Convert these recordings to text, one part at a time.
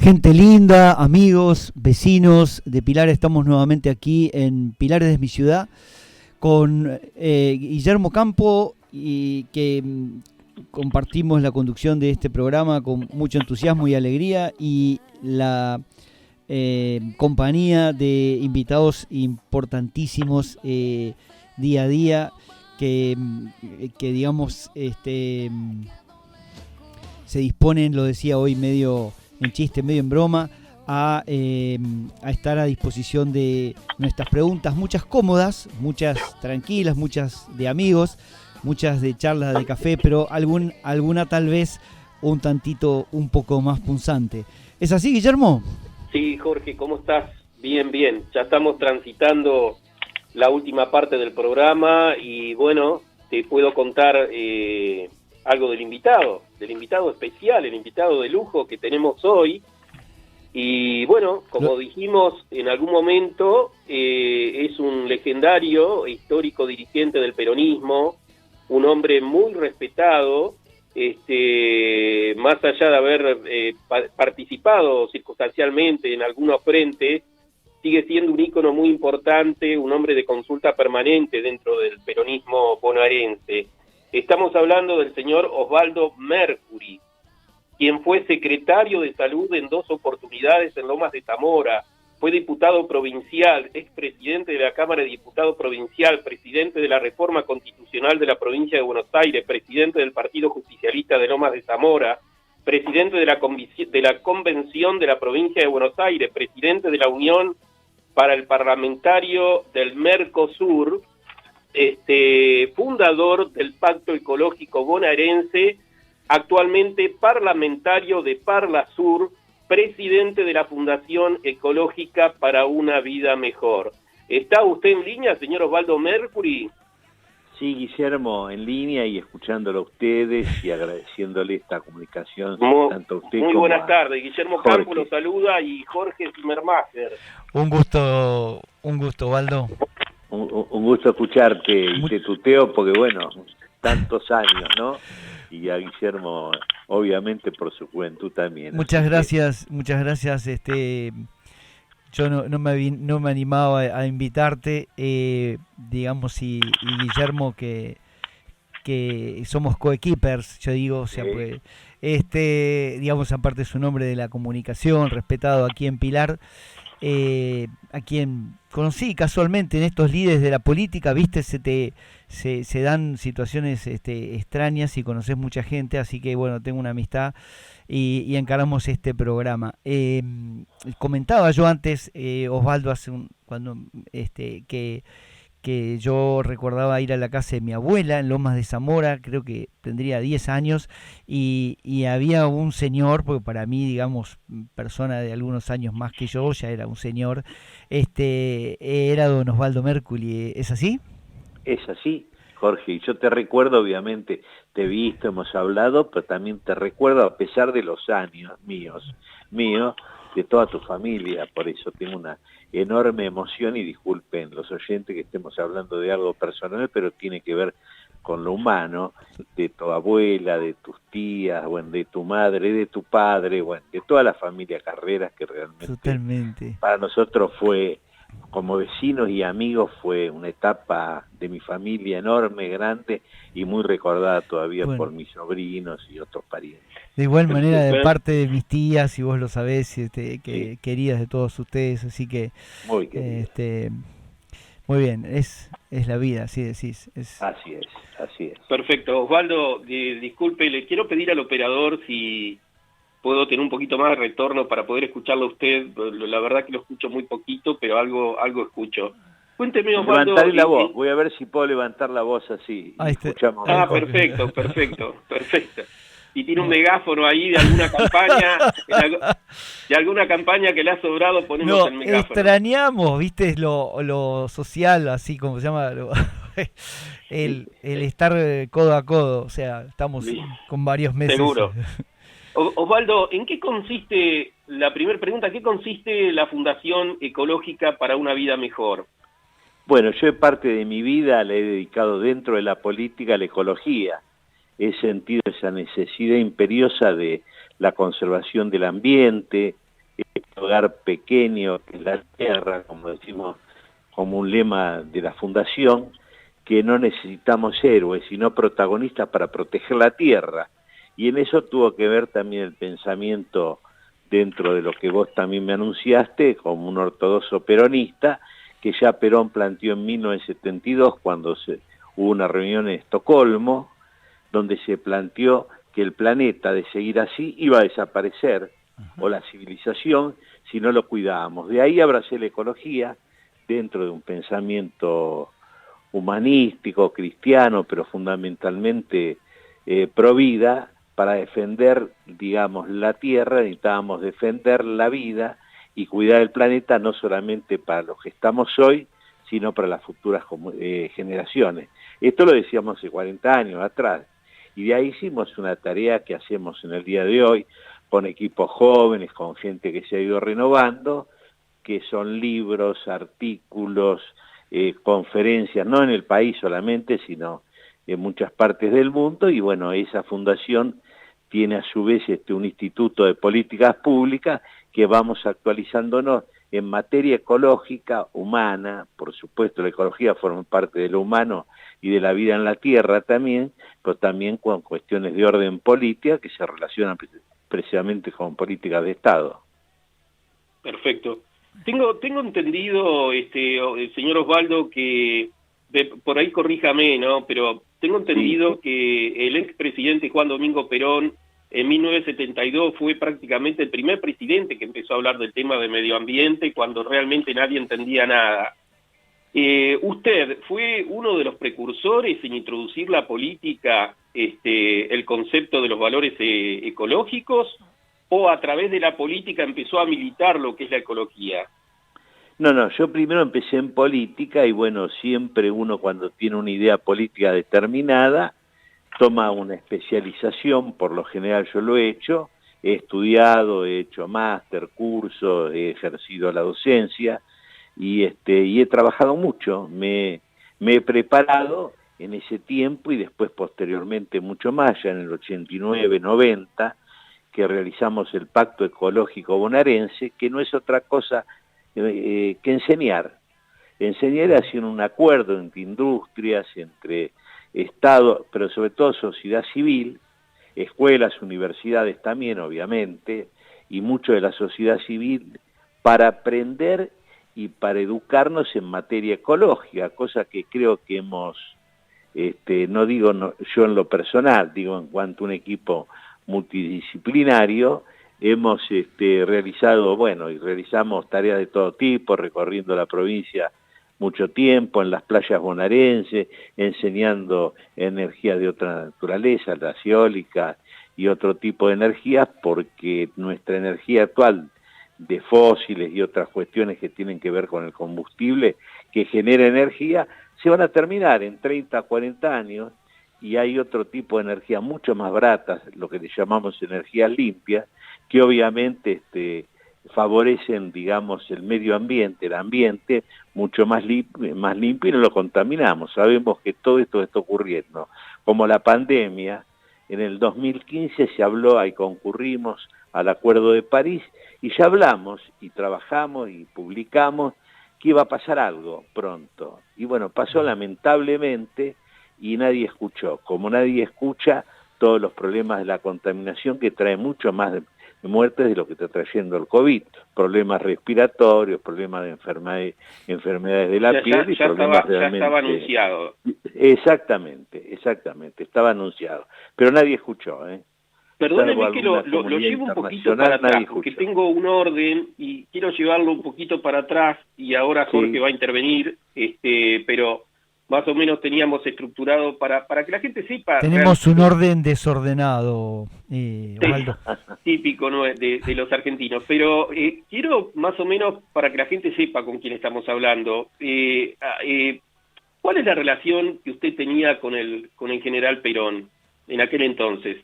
Gente linda, amigos, vecinos de Pilar, estamos nuevamente aquí en Pilar es mi ciudad con Guillermo Campo y que compartimos la conducción de este programa con mucho entusiasmo y alegría y la compañía de invitados importantísimos día a día que digamos se disponen, lo decía hoy medio en chiste, medio en broma, a estar a disposición de nuestras preguntas, muchas cómodas, muchas tranquilas, muchas de amigos, muchas de charlas de café, pero alguna tal vez un tantito, un poco más punzante. ¿Es así, Guillermo? Sí, Jorge, ¿cómo estás? Bien, bien. Ya estamos transitando la última parte del programa y bueno, te puedo contar algo del invitado especial, el invitado de lujo que tenemos hoy. Y bueno, como dijimos en algún momento, es un legendario, histórico dirigente del peronismo, un hombre muy respetado, más allá de haber participado circunstancialmente en algunos frentes, sigue siendo un ícono muy importante, un hombre de consulta permanente dentro del peronismo bonaerense. Estamos hablando del señor Osvaldo Mercury, quien fue secretario de Salud en 2 oportunidades en Lomas de Zamora, fue diputado provincial, expresidente de la Cámara de Diputados Provincial, presidente de la Reforma Constitucional de la Provincia de Buenos Aires, presidente del Partido Justicialista de Lomas de Zamora, presidente de la Convención de la Provincia de Buenos Aires, presidente de la Unión para el Parlamentario del Mercosur, fundador del Pacto Ecológico Bonaerense, actualmente parlamentario de Parlasur, presidente de la Fundación Ecológica para una Vida Mejor. ¿Está usted en línea, señor Osvaldo Mercury? Sí, Guillermo, en línea y escuchándolo a ustedes y agradeciéndole esta comunicación tanto a usted muy como buenas tardes. Guillermo Jorge. Campo lo saluda y Jorge Zimmermacher. Un gusto, Osvaldo. Un gusto escucharte y te tuteo porque, bueno, tantos años, ¿no? Y a Guillermo, obviamente, por su juventud también. Muchas gracias. Yo no me animaba a invitarte, digamos, y Guillermo, que somos coequippers, yo digo, o sea, Sí. pues, digamos, aparte es un hombre de la comunicación, respetado aquí en Pilar, a quien conocí casualmente en estos líderes de la política, viste, se dan situaciones extrañas y conoces mucha gente, así que bueno, tengo una amistad y encaramos este programa. Comentaba yo antes, Osvaldo, cuando que yo recordaba ir a la casa de mi abuela en Lomas de Zamora, creo que tendría 10 años, y había un señor, porque para mí, digamos, persona de algunos años más que yo, ya era un señor, era don Osvaldo Mercury. ¿Es así? Es así, Jorge, y yo te recuerdo, obviamente, te he visto, hemos hablado, pero también te recuerdo, a pesar de los años míos, de toda tu familia, por eso tengo una enorme emoción y disculpen los oyentes que estemos hablando de algo personal, pero tiene que ver con lo humano, de tu abuela, de tus tías, bueno, de tu madre, de tu padre, bueno, de toda la familia Carreras, que realmente Totalmente. para nosotros fue, como vecinos y amigos, fue una etapa de mi familia enorme, grande y muy recordada todavía por mis sobrinos y otros parientes. De igual manera, de parte de mis tías, y vos lo sabés, que Sí. queridas de todos ustedes, así que Muy querido. muy bien, es la vida, así decís. Así es. Perfecto. Osvaldo, disculpe, le quiero pedir al operador si puedo tener un poquito más de retorno para poder escucharlo a usted. La verdad que lo escucho muy poquito, pero algo escucho. Cuénteme, Osvaldo. Levantaré la voz, voy a ver si puedo levantar la voz así. Ahí Escuchamos. Perfecto. Y tiene un megáfono ahí de alguna campaña que le ha sobrado, ponemos el megáfono. Extrañamos, viste, lo social, así como se llama, el estar codo a codo, o sea, estamos con varios meses. Seguro. Osvaldo, ¿en qué consiste, la primera pregunta, qué consiste la Fundación Ecológica para una Vida Mejor? Bueno, yo parte de mi vida la he dedicado dentro de la política a la ecología. He sentido esa necesidad imperiosa de la conservación del ambiente, este hogar pequeño que es la tierra, como decimos, como un lema de la fundación, que no necesitamos héroes, sino protagonistas para proteger la tierra. Y en eso tuvo que ver también el pensamiento dentro de lo que vos también me anunciaste, como un ortodoxo peronista, que ya Perón planteó en 1972, cuando hubo una reunión en Estocolmo, donde se planteó que el planeta, de seguir así, iba a desaparecer, o la civilización, si no lo cuidábamos. De ahí abracé la ecología, dentro de un pensamiento humanístico, cristiano, pero fundamentalmente pro vida. Para defender, digamos, la tierra necesitábamos defender la vida y cuidar el planeta, no solamente para los que estamos hoy, sino para las futuras generaciones. Esto lo decíamos hace 40 años atrás, y de ahí hicimos una tarea que hacemos en el día de hoy, con equipos jóvenes, con gente que se ha ido renovando, que son libros, artículos, conferencias, no en el país solamente, sino en muchas partes del mundo, y bueno, esa fundación tiene a su vez un instituto de políticas públicas que vamos actualizándonos en materia ecológica, humana. Por supuesto la ecología forma parte de lo humano y de la vida en la tierra también, pero también con cuestiones de orden política que se relacionan precisamente con políticas de Estado. Perfecto. Tengo entendido, señor Osvaldo, que por ahí corríjame, ¿no? Pero tengo entendido que el expresidente Juan Domingo Perón en 1972 fue prácticamente el primer presidente que empezó a hablar del tema de medio ambiente cuando realmente nadie entendía nada. ¿Usted fue uno de los precursores en introducir la política, el concepto de los valores ecológicos, o a través de la política empezó a militar lo que es la ecología? No, yo primero empecé en política y bueno, siempre uno cuando tiene una idea política determinada, toma una especialización, por lo general yo lo he hecho, he estudiado, he hecho máster, curso, he ejercido la docencia y he trabajado mucho, me he preparado en ese tiempo y después posteriormente mucho más, ya en el 89, 90, que realizamos el Pacto Ecológico Bonaerense, que no es otra cosa que enseñar. Enseñar haciendo un acuerdo entre industrias, entre Estado, pero sobre todo sociedad civil, escuelas, universidades también, obviamente, y mucho de la sociedad civil, para aprender y para educarnos en materia ecológica, cosa que creo que hemos, no digo yo en lo personal, digo en cuanto a un equipo multidisciplinario, hemos realizado, bueno, y realizamos tareas de todo tipo, recorriendo la provincia mucho tiempo, en las playas bonaerenses, enseñando energías de otra naturaleza, las eólicas y otro tipo de energías, porque nuestra energía actual de fósiles y otras cuestiones que tienen que ver con el combustible que genera energía, se van a terminar en 30, 40 años, y hay otro tipo de energía mucho más baratas, lo que le llamamos energías limpias, que obviamente favorecen, digamos, el medio ambiente, el ambiente mucho más limpio y no lo contaminamos. Sabemos que todo esto está ocurriendo. Como la pandemia, en el 2015 se habló y concurrimos al Acuerdo de París y ya hablamos y trabajamos y publicamos que iba a pasar algo pronto. Y bueno, pasó lamentablemente y nadie escuchó. Como nadie escucha todos los problemas de la contaminación que trae mucho más de muertes de lo que está trayendo el COVID, problemas respiratorios, problemas de enfermedades de la piel y problemas realmente... Ya estaba anunciado. Exactamente, estaba anunciado, pero nadie escuchó, Perdóneme que lo llevo un poquito para atrás, porque tengo un orden y quiero llevarlo un poquito para atrás y ahora Jorge va a intervenir, pero más o menos teníamos estructurado para que la gente sepa. Tenemos un orden desordenado, Osvaldo. Típico, ¿no?, de los argentinos, pero quiero más o menos para que la gente sepa con quién estamos hablando. ¿Cuál es la relación que usted tenía con el general Perón en aquel entonces?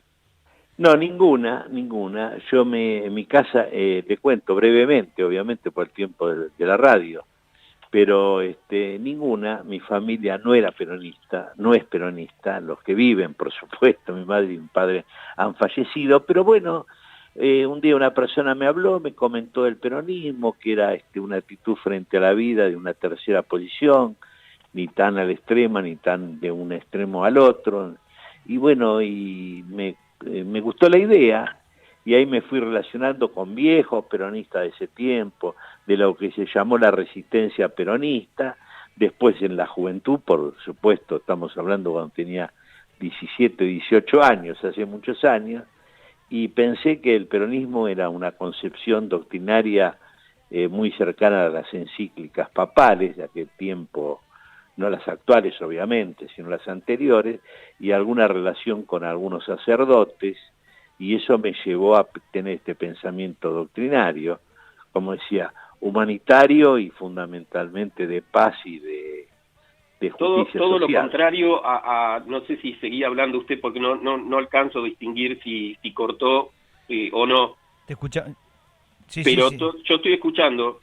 No, ninguna. Yo en mi casa, le cuento brevemente, obviamente por el tiempo de la radio, pero ninguna. Mi familia no era peronista, no es peronista, los que viven, por supuesto, mi madre y mi padre han fallecido, pero bueno, un día una persona me habló, me comentó del peronismo, que era una actitud frente a la vida de una tercera posición, ni tan a la extrema, ni tan de un extremo al otro. Y bueno, me gustó la idea, y ahí me fui relacionando con viejos peronistas de ese tiempo, de lo que se llamó la resistencia peronista. Después en la juventud, por supuesto, estamos hablando cuando tenía 17, 18 años, hace muchos años, y pensé que el peronismo era una concepción doctrinaria muy cercana a las encíclicas papales de aquel tiempo, no las actuales obviamente, sino las anteriores, y alguna relación con algunos sacerdotes, y eso me llevó a tener este pensamiento doctrinario, como decía, humanitario y fundamentalmente de paz y de justicia todo social. Lo contrario no sé si seguía hablando usted porque no alcanzo a distinguir si cortó o no. Te escucha. Sí, pero sí. Yo estoy escuchando.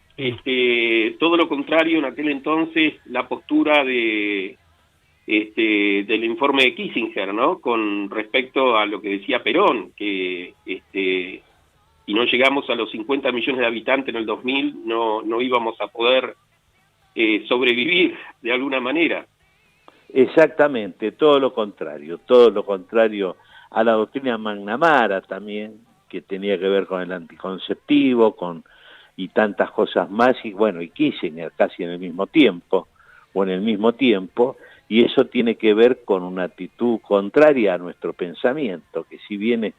Todo lo contrario en aquel entonces, la postura del informe de Kissinger, ¿no? Con respecto a lo que decía Perón, que si no llegamos a los 50 millones de habitantes en el 2000, no íbamos a poder sobrevivir de alguna manera. Exactamente, todo lo contrario a la doctrina McNamara también, que tenía que ver con el anticonceptivo, y tantas cosas más, y bueno, y Kissinger casi en el mismo tiempo, y eso tiene que ver con una actitud contraria a nuestro pensamiento, que si bien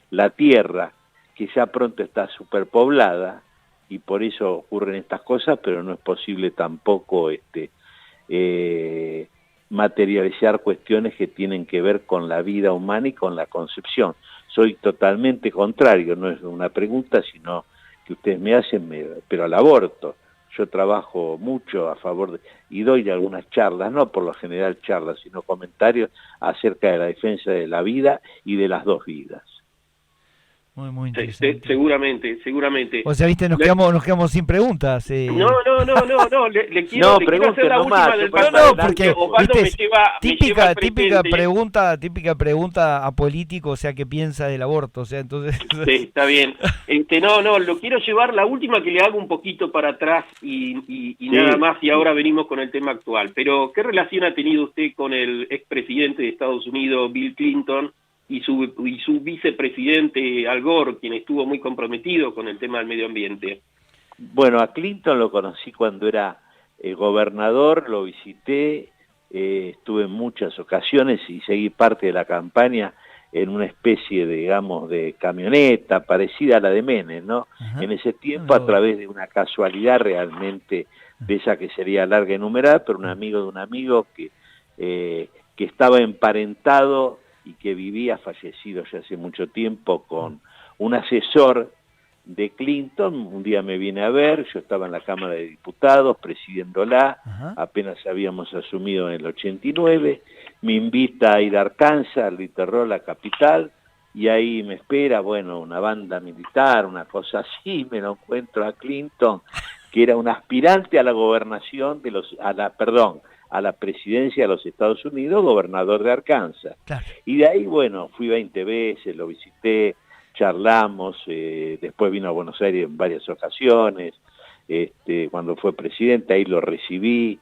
la Tierra, que ya pronto está superpoblada, y por eso ocurren estas cosas, pero no es posible tampoco materializar cuestiones que tienen que ver con la vida humana y con la concepción. Soy totalmente contrario, no es una pregunta, sino que ustedes me hacen, pero al aborto. Yo trabajo mucho a favor y doy algunas charlas, no por lo general charlas, sino comentarios acerca de la defensa de la vida y de las dos vidas. Muy interesante. Seguramente. O sea, viste, nos quedamos sin preguntas. No, le quiero hacer la última del No, porque Osvaldo viste, típica pregunta a político, o sea, ¿qué piensa del aborto? O sea, entonces... Sí, está bien. Lo quiero llevar la última que le hago un poquito para atrás y nada más, y ahora venimos con el tema actual. Pero, ¿qué relación ha tenido usted con el expresidente de Estados Unidos, Bill Clinton, y su vicepresidente Al Gore, quien estuvo muy comprometido con el tema del medio ambiente? Bueno, a Clinton lo conocí cuando era gobernador, lo visité, estuve en muchas ocasiones y seguí parte de la campaña en una especie, digamos, de camioneta parecida a la de Menem, ¿no? Ajá. En ese tiempo, a través de una casualidad realmente de esa que sería larga y numerada, pero un amigo de un amigo que estaba emparentado y que vivía, fallecido ya hace mucho tiempo, con un asesor de Clinton. Un día me viene a ver, yo estaba en la Cámara de Diputados presidiéndola, apenas habíamos asumido en el 89, me invita a ir a Arkansas, al Little Rock, la capital, y ahí me espera, bueno, una banda militar, una cosa así, me lo encuentro a Clinton, que era un aspirante a la gobernación a la presidencia de los Estados Unidos, gobernador de Arkansas. Claro. Y de ahí, bueno, fui 20 veces, lo visité, charlamos, después vino a Buenos Aires en varias ocasiones, cuando fue presidente, ahí lo recibí,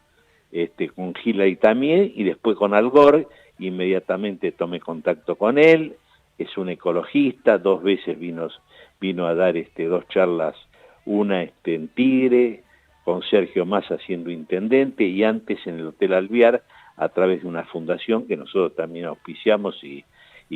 con Hillary también, y después con Al Gore, inmediatamente tomé contacto con él, es un ecologista, 2 veces vino a dar 2 charlas, una en Tigre, con Sergio Massa siendo intendente, y antes en el Hotel Alvear, a través de una fundación que nosotros también auspiciamos y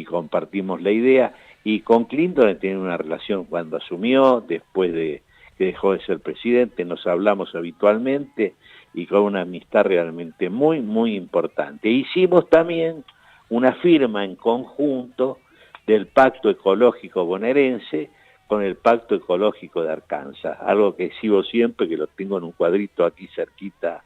compartimos la idea, y con Clinton tiene una relación cuando asumió, después de que dejó de ser presidente, nos hablamos habitualmente, y con una amistad realmente muy, muy importante. Hicimos también una firma en conjunto del Pacto Ecológico Bonaerense, con el Pacto Ecológico de Arkansas, algo que exhibo siempre, que lo tengo en un cuadrito aquí cerquita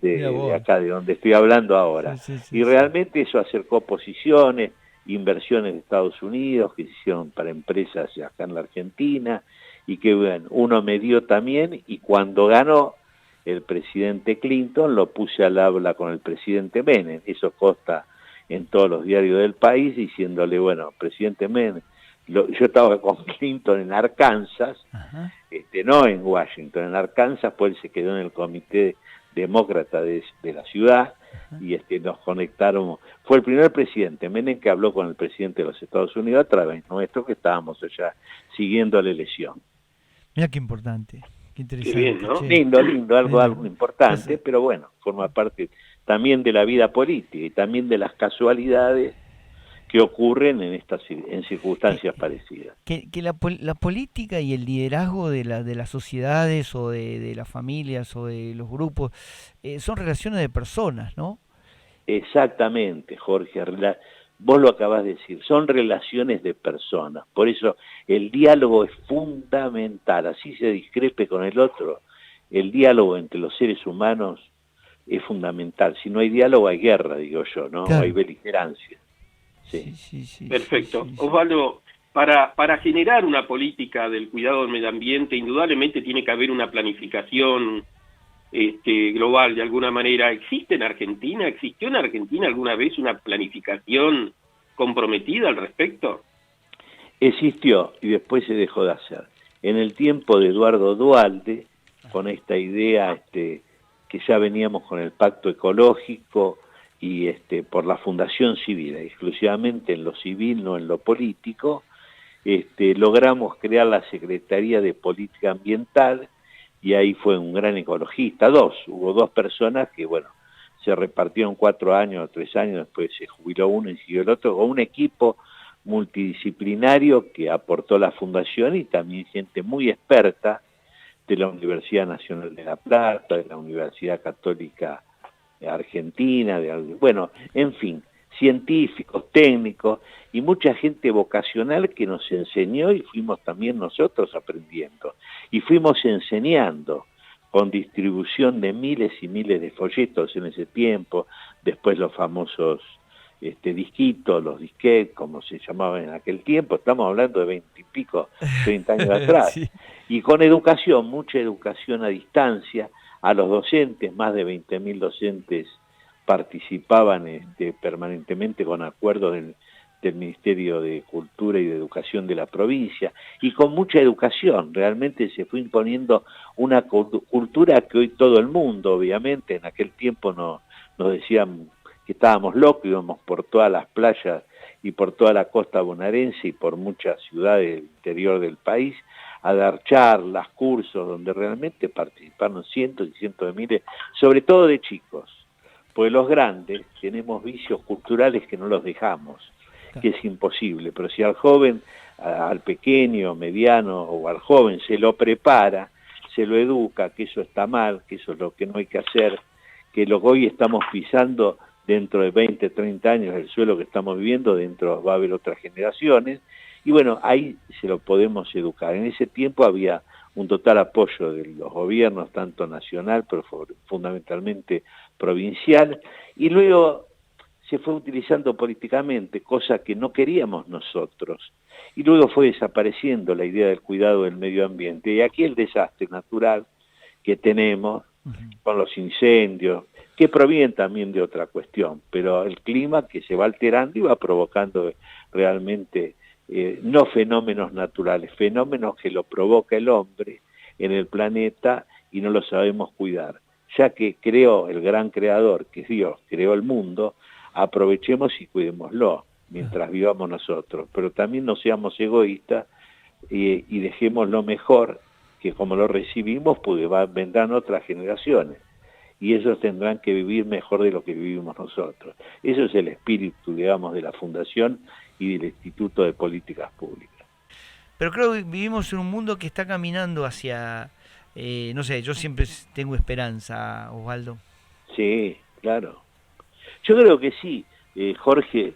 de acá, de donde estoy hablando ahora. Y realmente eso acercó posiciones, inversiones de Estados Unidos que se hicieron para empresas acá en la Argentina, y que bueno, uno me dio también, y cuando ganó el presidente Clinton lo puse al habla con el presidente Menem, eso consta en todos los diarios del país, diciéndole, bueno, presidente Menem, yo estaba con Clinton en Arkansas, Ajá. no en Washington, en Arkansas, pues él se quedó en el comité demócrata de la ciudad, y nos conectaron. Fue el primer presidente, Menem, que habló con el presidente de los Estados Unidos a través nuestro, que estábamos allá siguiendo la elección. Mira qué importante, qué interesante. Qué bien, ¿no? Che. Lindo, algo importante, Entonces, pero bueno, forma parte también de la vida política y también de las casualidades que ocurren en circunstancias parecidas. que la política y el liderazgo de las sociedades o de las familias o de los grupos son relaciones de personas, ¿no? Exactamente, Jorge, vos lo acabás de decir, son relaciones de personas, por eso el diálogo es fundamental, así se discrepe con el otro, el diálogo entre los seres humanos es fundamental, si no hay diálogo hay guerra, digo yo, ¿no? Claro. Hay beligerancia. Sí. Perfecto. Sí. Osvaldo, para generar una política del cuidado del medio ambiente, indudablemente tiene que haber una planificación global de alguna manera. ¿Existió en Argentina alguna vez una planificación comprometida al respecto? Existió y después se dejó de hacer. En el tiempo de Eduardo Duhalde, con esta idea que ya veníamos con el pacto ecológico y por la Fundación Civil, exclusivamente en lo civil, no en lo político, logramos crear la Secretaría de Política Ambiental, y ahí fue un gran ecologista, hubo dos personas que, bueno, se repartieron 4 años o 3 años, después se jubiló uno y siguió el otro, con un equipo multidisciplinario que aportó la fundación y también gente muy experta de la Universidad Nacional de La Plata, de la Universidad Católica Argentina, bueno, en fin, científicos, técnicos y mucha gente vocacional que nos enseñó y fuimos también nosotros aprendiendo y fuimos enseñando con distribución de miles y miles de folletos en ese tiempo, después los famosos disquitos, los disquetes, como se llamaban en aquel tiempo, estamos hablando de 20 y pico, 30 años atrás, Sí. Y con educación, mucha educación a distancia, a los docentes, más de 20.000 docentes participaban permanentemente con acuerdos del Ministerio de Cultura y de Educación de la provincia, y con mucha educación, realmente se fue imponiendo una cultura que hoy todo el mundo, obviamente, en aquel tiempo nos decían que estábamos locos, íbamos por todas las playas y por toda la costa bonaerense y por muchas ciudades del interior del país, a dar charlas, cursos, donde realmente participaron cientos y cientos de miles, sobre todo de chicos, porque los grandes tenemos vicios culturales que no los dejamos, que es imposible, pero si al joven, al pequeño, mediano o al joven se lo prepara, se lo educa, que eso está mal, que eso es lo que no hay que hacer, que lo que hoy estamos pisando dentro de 20, 30 años, el suelo que estamos viviendo, dentro va a haber otras generaciones, y bueno, ahí se lo podemos educar. En ese tiempo había un total apoyo de los gobiernos, tanto nacional, pero fundamentalmente provincial, y luego se fue utilizando políticamente, cosa que no queríamos nosotros, y luego fue desapareciendo la idea del cuidado del medio ambiente, y aquí el desastre natural que tenemos, con los incendios, que provienen también de otra cuestión, pero el clima que se va alterando y va provocando realmente no fenómenos naturales, fenómenos que lo provoca el hombre en el planeta y no lo sabemos cuidar. Ya que creó el gran creador, que es Dios, creó el mundo, aprovechemos y cuidémoslo mientras vivamos nosotros, pero también no seamos egoístas y dejemos lo mejor, que como lo recibimos, pues vendrán otras generaciones y ellos tendrán que vivir mejor de lo que vivimos nosotros. Eso es el espíritu, digamos, de la Fundación y del Instituto de Políticas Públicas. Pero creo que vivimos en un mundo que está caminando hacia, no sé, yo siempre tengo esperanza, Osvaldo. Sí, claro. Yo creo que sí, Jorge,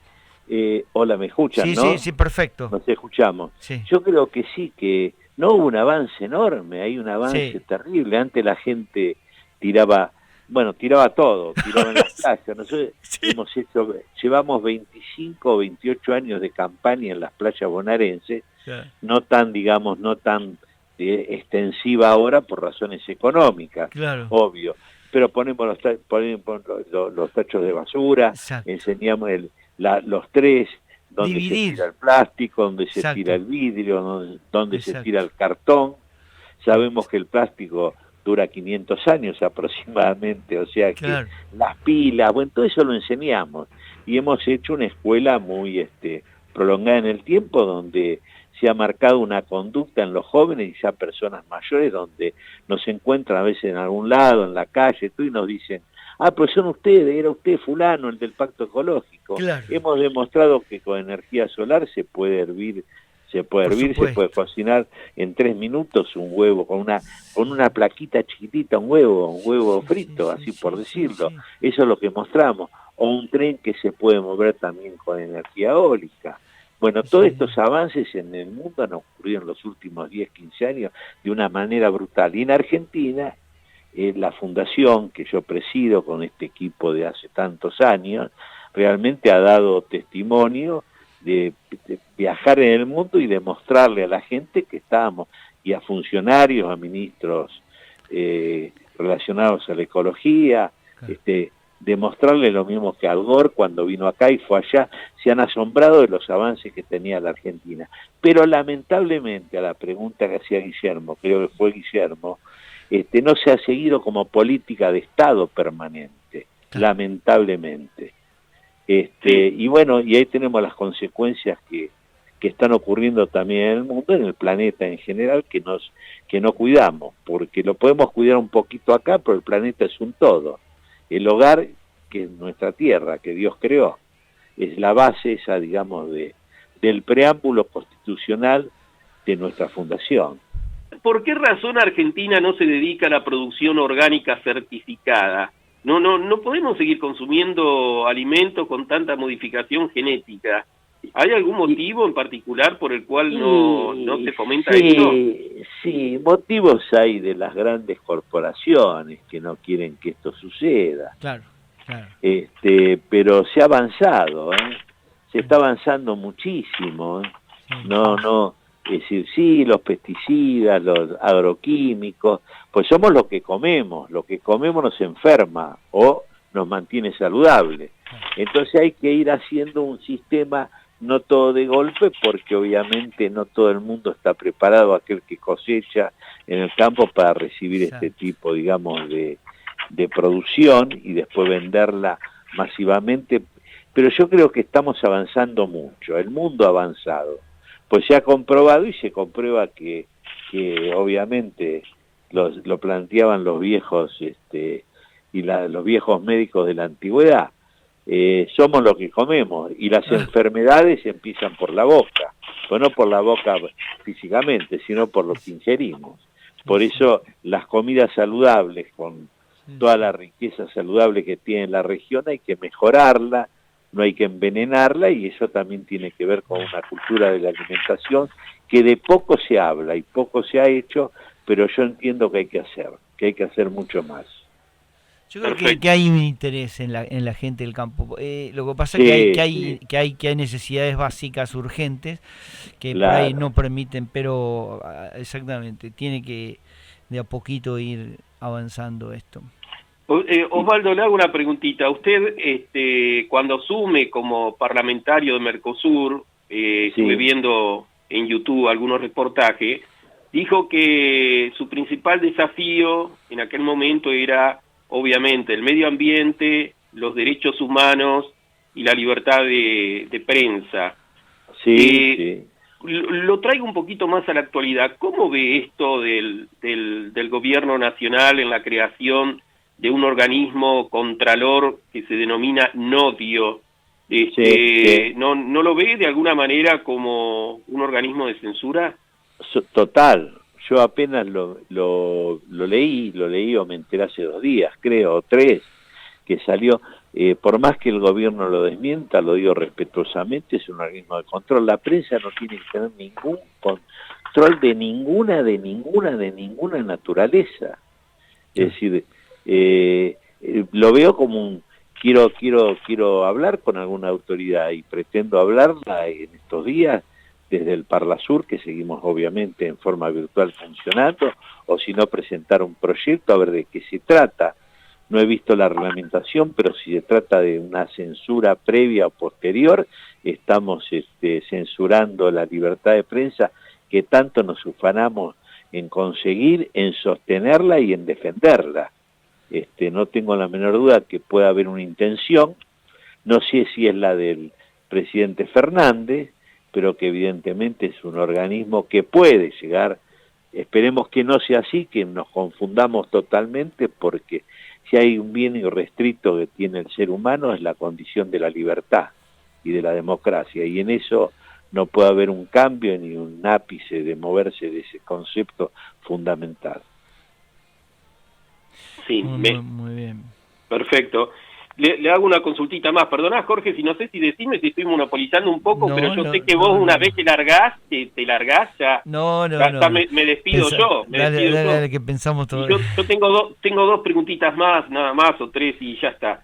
hola, ¿me escuchan, sí, no? Sí, perfecto. Nos escuchamos. Sí. Yo creo que sí, que no hubo un avance enorme, hay un avance terrible. Antes la gente tiraba todo, tiraba en las playas. Nosotros llevamos 25 o 28 años de campaña en las playas bonaerenses, no tan extensiva ahora por razones económicas, claro, obvio, pero ponemos los tachos de basura, exacto, enseñamos los 3, dónde Dividir. se tira el plástico, dónde se Exacto. tira el vidrio, dónde se Exacto. tira el cartón. Sabemos que el plástico dura 500 años aproximadamente, o sea que Claro. las pilas, bueno, todo eso lo enseñamos y hemos hecho una escuela muy prolongada en el tiempo, donde se ha marcado una conducta en los jóvenes y ya personas mayores, donde nos encuentran a veces en algún lado, en la calle, y nos dicen: ah, pues son ustedes, era usted fulano, el del pacto ecológico. Claro. Hemos demostrado que con energía solar se puede hervir, se puede cocinar en 3 minutos un huevo con una plaquita chiquitita, un huevo frito, así por decirlo. Eso es lo que mostramos. O un tren que se puede mover también con energía eólica. Bueno, todos estos avances en el mundo han ocurrido en los últimos 10, 15 años de una manera brutal. Y en Argentina, la fundación que yo presido con este equipo de hace tantos años, realmente ha dado testimonio de viajar en el mundo y demostrarle a la gente que estábamos, y a funcionarios, a ministros relacionados a la ecología, Claro. Demostrarle lo mismo que Al Gore cuando vino acá y fue allá. Se han asombrado de los avances que tenía la Argentina. Pero lamentablemente, a la pregunta que hacía Guillermo, creo que fue Guillermo, no se ha seguido como política de Estado permanente, Claro. Lamentablemente. Y bueno, y ahí tenemos las consecuencias que están ocurriendo también en el mundo, en el planeta en general, que no cuidamos, porque lo podemos cuidar un poquito acá, pero el planeta es un todo. El hogar, que es nuestra tierra, que Dios creó, es la base esa, digamos, del preámbulo constitucional de nuestra fundación. ¿Por qué razón Argentina no se dedica a la producción orgánica certificada? No podemos seguir consumiendo alimentos con tanta modificación genética. ¿Hay algún motivo en particular por el cual no se fomenta esto? Sí, motivos hay de las grandes corporaciones que no quieren que esto suceda. Claro, claro. Pero se ha avanzado, se está avanzando muchísimo. Es decir, sí, los pesticidas, los agroquímicos, pues somos lo que comemos nos enferma o nos mantiene saludable. Entonces hay que ir haciendo un sistema, no todo de golpe, porque obviamente no todo el mundo está preparado, aquel que cosecha en el campo, para recibir este tipo, digamos, de producción y después venderla masivamente. Pero yo creo que estamos avanzando mucho, el mundo ha avanzado. Pues se ha comprobado y se comprueba que obviamente lo planteaban los viejos los viejos médicos de la antigüedad. Somos lo que comemos, y las enfermedades empiezan por la boca, pues no por la boca físicamente, sino por lo que ingerimos. Por eso las comidas saludables, con toda la riqueza saludable que tiene la región, hay que mejorarla, no hay que envenenarla, y eso también tiene que ver con una cultura de la alimentación que de poco se habla y poco se ha hecho, pero yo entiendo que hay que hacer mucho más. Yo creo que hay un interés en la gente del campo. Lo que pasa es que hay necesidades básicas urgentes que Claro. por ahí no permiten, pero exactamente, tiene que de a poquito ir avanzando esto. Osvaldo, le hago una preguntita. Usted, cuando asume como parlamentario de Mercosur, estuve viendo en YouTube algunos reportajes, dijo que su principal desafío en aquel momento era, obviamente, el medio ambiente, los derechos humanos y la libertad de prensa. Sí. Lo traigo un poquito más a la actualidad. ¿Cómo ve esto del gobierno nacional en la creación de un organismo contralor que se denomina NODIO? ¿No lo ve de alguna manera como un organismo de censura? Total. Yo apenas lo leí o me enteré hace 2 días, creo, o 3, que salió. Por más que el gobierno lo desmienta, lo digo respetuosamente, es un organismo de control. La prensa no tiene que tener ningún control de ninguna naturaleza. Es decir, lo veo como quiero hablar con alguna autoridad, y pretendo hablarla en estos días desde el Parlasur, que seguimos obviamente en forma virtual funcionando, o si no, presentar un proyecto a ver de qué se trata. no he visto la reglamentación, pero si se trata de una censura previa o posterior, estamos censurando la libertad de prensa que tanto nos ufanamos en conseguir, en sostenerla y en defenderla. No tengo la menor duda que pueda haber una intención, no sé si es la del presidente Fernández, pero que evidentemente es un organismo que puede llegar, esperemos que no sea así, que nos confundamos totalmente, porque si hay un bien irrestricto que tiene el ser humano es la condición de la libertad y de la democracia, y en eso no puede haber un cambio ni un ápice de moverse de ese concepto fundamental. Sí, muy bien. Perfecto. Le hago una consultita más. Perdoná, Jorge, si no sé si decirme si estoy monopolizando un poco, pero yo sé que vos una vez que largás, te largás ya. Me despido yo. Dale, que pensamos todo. Yo tengo dos preguntitas más, nada más, o tres, y ya está.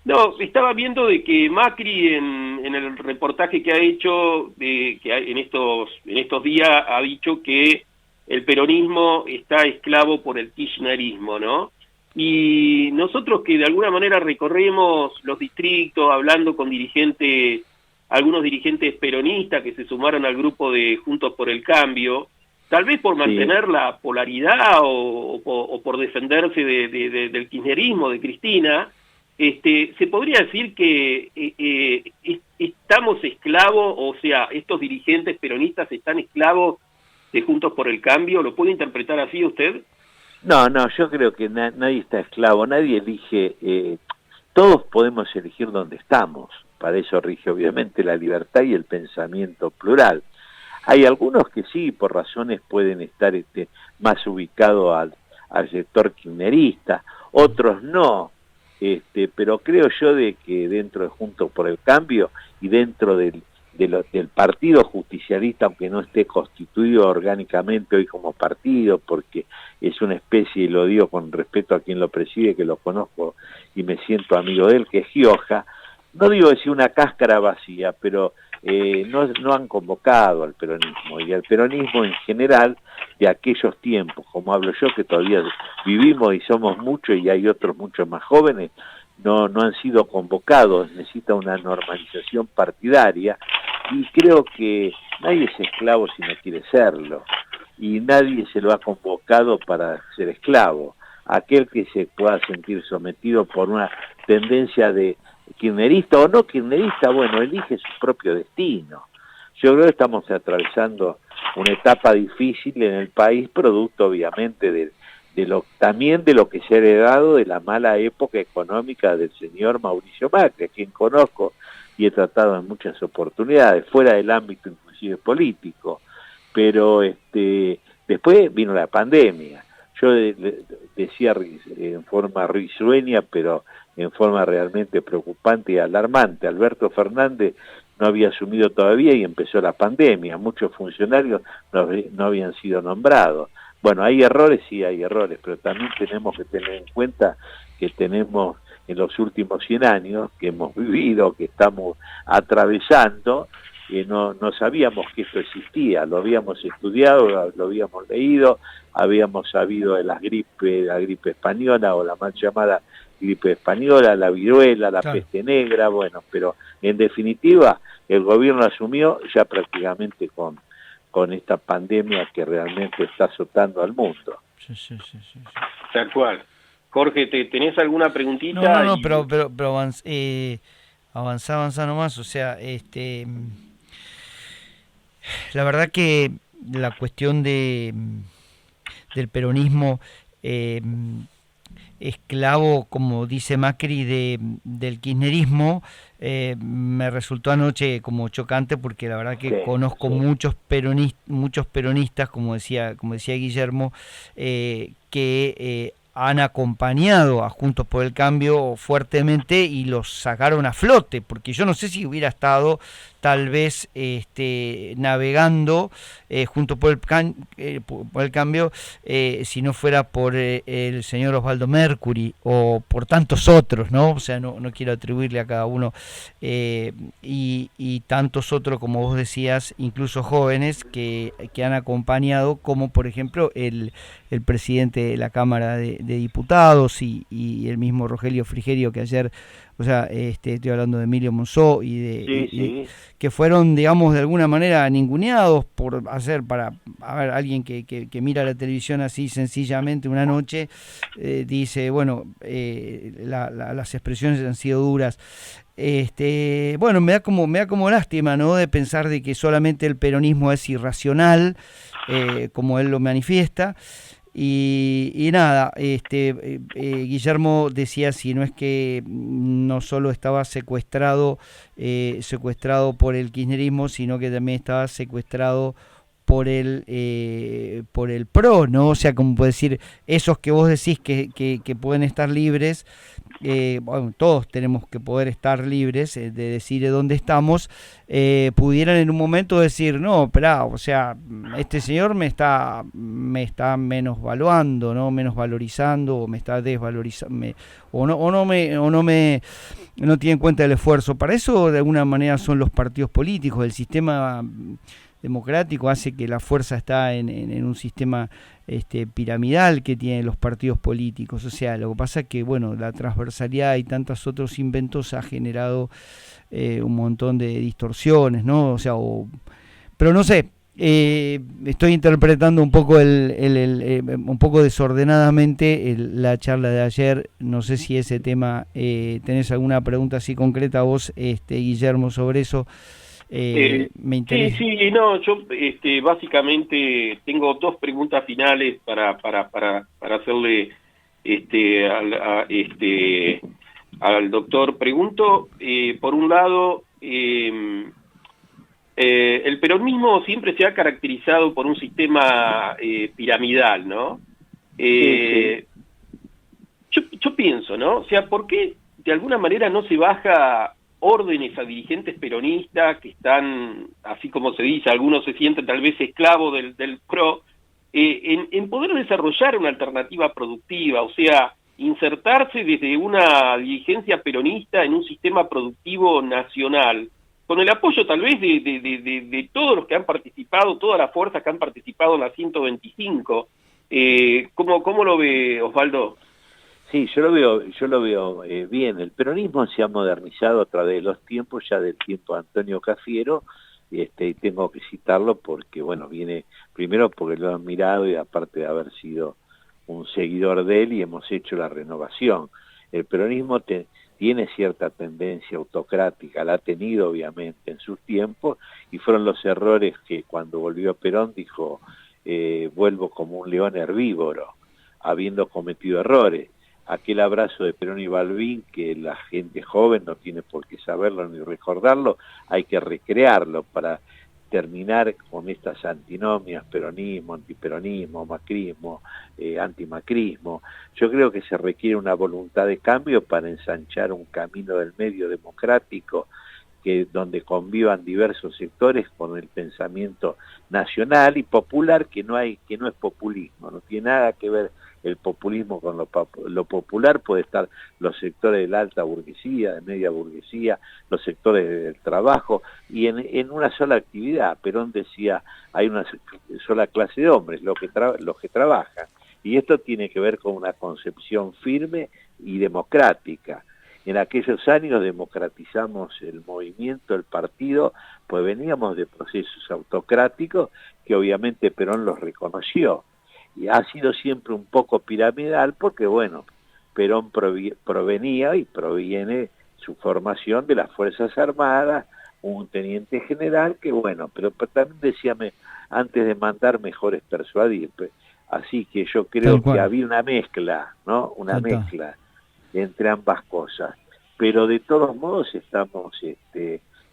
No, estaba viendo de que Macri en el reportaje que ha hecho, que en estos días ha dicho que el peronismo está esclavo por el kirchnerismo, ¿no? Y nosotros que de alguna manera recorremos los distritos hablando con algunos dirigentes peronistas que se sumaron al grupo de Juntos por el Cambio, tal vez por mantener la polaridad o por defenderse del kirchnerismo, de Cristina, se podría decir que estamos esclavos, o sea, estos dirigentes peronistas están esclavos de Juntos por el Cambio. ¿Lo puede interpretar así usted? No, yo creo que nadie está esclavo, nadie elige, todos podemos elegir dónde estamos, para eso rige obviamente la libertad y el pensamiento plural. Hay algunos que sí, por razones pueden estar más ubicados al sector kirchnerista, otros no, pero creo yo de que dentro de Juntos por el Cambio y dentro del partido justicialista, aunque no esté constituido orgánicamente hoy como partido, porque es una especie, y lo digo con respeto a quien lo preside, que lo conozco y me siento amigo de él, que es Gioja, no digo decir una cáscara vacía, pero no han convocado al peronismo, y al peronismo en general de aquellos tiempos, como hablo yo, que todavía vivimos y somos muchos y hay otros mucho más jóvenes, no han sido convocados, necesita una normalización partidaria, y creo que nadie es esclavo si no quiere serlo, y nadie se lo ha convocado para ser esclavo. Aquel que se pueda sentir sometido por una tendencia de kirchnerista o no kirchnerista, bueno, elige su propio destino. Yo creo que estamos atravesando una etapa difícil en el país, producto obviamente también de lo que se ha heredado de la mala época económica del señor Mauricio Macri, a quien conozco y he tratado en muchas oportunidades, fuera del ámbito inclusive político, pero después vino la pandemia. Yo decía en forma risueña, pero en forma realmente preocupante y alarmante, Alberto Fernández no había asumido todavía y empezó la pandemia, muchos funcionarios no habían sido nombrados. Bueno, hay errores, sí hay errores, pero también tenemos que tener en cuenta que tenemos en los últimos 100 años que hemos vivido, que estamos atravesando, no sabíamos que esto existía, lo habíamos estudiado, lo habíamos leído, habíamos sabido de la gripe española o la mal llamada gripe española, la viruela, la peste negra, bueno, pero en definitiva el gobierno asumió ya prácticamente con esta pandemia que realmente está azotando al mundo. Sí. Tal cual. Jorge, ¿tenés alguna preguntita? No, pero avanzá nomás, o sea, la verdad que la cuestión del peronismo esclavo, como dice Macri, del kirchnerismo, me resultó anoche como chocante, porque la verdad que conozco muchos peronistas, como decía Guillermo, que han acompañado a Juntos por el Cambio fuertemente y los sacaron a flote, porque yo no sé si hubiera estado tal vez navegando junto por el Cambio si no fuera por el señor Osvaldo Mercury o por tantos otros, ¿no? O sea, no quiero atribuirle a cada uno, y tantos otros, como vos decías, incluso jóvenes que han acompañado, como por ejemplo el el presidente de la Cámara de Diputados y el mismo Rogelio Frigerio, que ayer, o sea, estoy hablando de Emilio Monzó y que fueron, digamos, de alguna manera ninguneados por a ver, alguien que mira la televisión así sencillamente una noche, dice, bueno, las expresiones han sido duras. Bueno, me da como lástima, ¿no?, de pensar de que solamente el peronismo es irracional, como él lo manifiesta. Y nada, Guillermo decía, si no es que no solo estaba secuestrado por el kirchnerismo, sino que también estaba secuestrado por el PRO, ¿no? O sea, como puede decir, esos que vos decís que pueden estar libres, bueno, todos tenemos que poder estar libres de decir dónde estamos, pudieran en un momento decir, no, espera, o sea, este señor me está menosvaluando, ¿no?, menos valorizando, o me está desvalorizando, no tiene en cuenta el esfuerzo. Para eso, de alguna manera, son los partidos políticos. El sistema democrático hace que la fuerza está en un sistema piramidal que tienen los partidos políticos. O sea, lo que pasa es que, bueno, la transversalidad y tantos otros inventos ha generado un montón de distorsiones, ¿no? O sea, pero no sé, estoy interpretando un poco un poco desordenadamente la charla de ayer. No sé si ese tema, tenés alguna pregunta así concreta vos, Guillermo, sobre eso. Me interesa. Sí, no, yo básicamente tengo dos preguntas finales para hacerle al doctor. Pregunto, por un lado, el peronismo siempre se ha caracterizado por un sistema piramidal, ¿no? Sí. Yo pienso, ¿no? O sea, ¿por qué de alguna manera no se baja órdenes a dirigentes peronistas que están, así como se dice, algunos se sienten tal vez esclavos del PRO, en poder desarrollar una alternativa productiva, o sea, insertarse desde una dirigencia peronista en un sistema productivo nacional, con el apoyo tal vez de todos los que han participado, todas las fuerzas que han participado en la 125. ¿Cómo lo ve, Osvaldo? Sí, yo lo veo bien. El peronismo se ha modernizado a través de los tiempos, ya del tiempo de Antonio Cafiero, y tengo que citarlo porque, bueno, viene primero porque lo he admirado y aparte de haber sido un seguidor de él, y hemos hecho la renovación. El peronismo tiene cierta tendencia autocrática, la ha tenido obviamente en sus tiempos, y fueron los errores que cuando volvió Perón dijo, vuelvo como un león herbívoro, habiendo cometido errores. Aquel abrazo de Perón y Balbín, que la gente joven no tiene por qué saberlo ni recordarlo, hay que recrearlo para terminar con estas antinomias, peronismo, antiperonismo, macrismo, antimacrismo. Yo creo que se requiere una voluntad de cambio para ensanchar un camino del medio democrático, donde convivan diversos sectores con el pensamiento nacional y popular, que no es populismo, no tiene nada que ver el populismo con lo popular. Puede estar los sectores de la alta burguesía, de media burguesía, los sectores del trabajo, y en una sola actividad. Perón decía, hay una sola clase de hombres, los que trabajan, y esto tiene que ver con una concepción firme y democrática. En aquellos años democratizamos el movimiento, el partido, pues veníamos de procesos autocráticos que obviamente Perón los reconoció. Y ha sido siempre un poco piramidal porque, bueno, Perón provenía y proviene su formación de las Fuerzas Armadas, un teniente general que, bueno, pero también decíame, antes de mandar mejor es persuadir. Así que yo creo que había una mezcla, ¿no? Una mezcla entre ambas cosas. Pero de todos modos estamos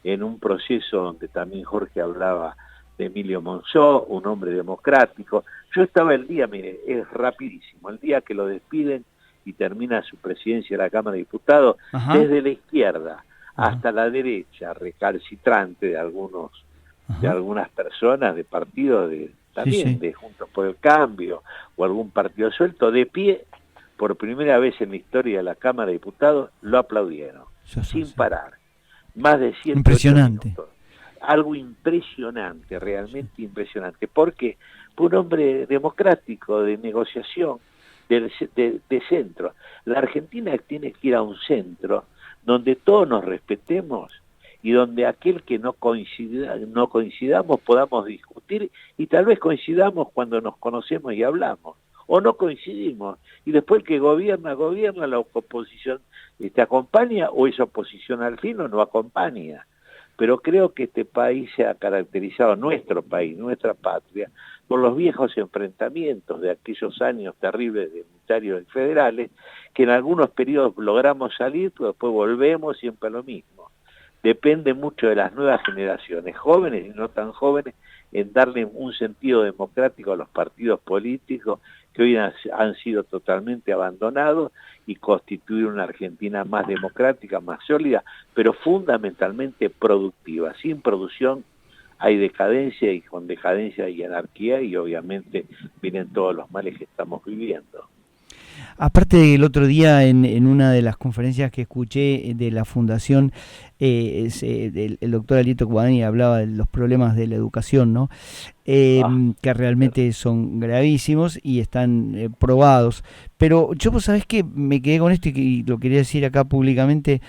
en un proceso donde también Jorge hablaba de Emilio Monzó, un hombre democrático. Yo estaba el día, mire, es rapidísimo, el día que lo despiden y termina su presidencia de la Cámara de Diputados, desde la izquierda hasta la derecha, recalcitrante de algunas personas, de partidos, también de Juntos por el Cambio, o algún partido suelto, de pie, por primera vez en la historia de la Cámara de Diputados, lo aplaudieron, sin parar. Más de 108 impresionante. minutos. algo impresionante, realmente impresionante. ¿Por qué? Por un hombre democrático, de negociación, de centro. La Argentina tiene que ir a un centro donde todos nos respetemos y donde aquel que no coincidamos podamos discutir, y tal vez coincidamos cuando nos conocemos y hablamos, o no coincidimos, y después el que gobierna, la oposición acompaña, o esa oposición al fin o no acompaña. Pero creo que este país se ha caracterizado, nuestro país, nuestra patria, por los viejos enfrentamientos de aquellos años terribles de unitarios y federales, que en algunos periodos logramos salir, pero después volvemos siempre a lo mismo. Depende mucho de las nuevas generaciones, jóvenes y no tan jóvenes, en darle un sentido democrático a los partidos políticos que hoy han sido totalmente abandonados, y constituir una Argentina más democrática, más sólida, pero fundamentalmente productiva. Sin producción hay decadencia, y con decadencia hay anarquía, y obviamente vienen todos los males que estamos viviendo. Aparte, el otro día en una de las conferencias que escuché de la Fundación, el doctor Alito Guadagni hablaba de los problemas de la educación, ¿no? Que realmente son gravísimos y están probados. Pero yo, vos sabés que me quedé con esto y lo quería decir acá públicamente,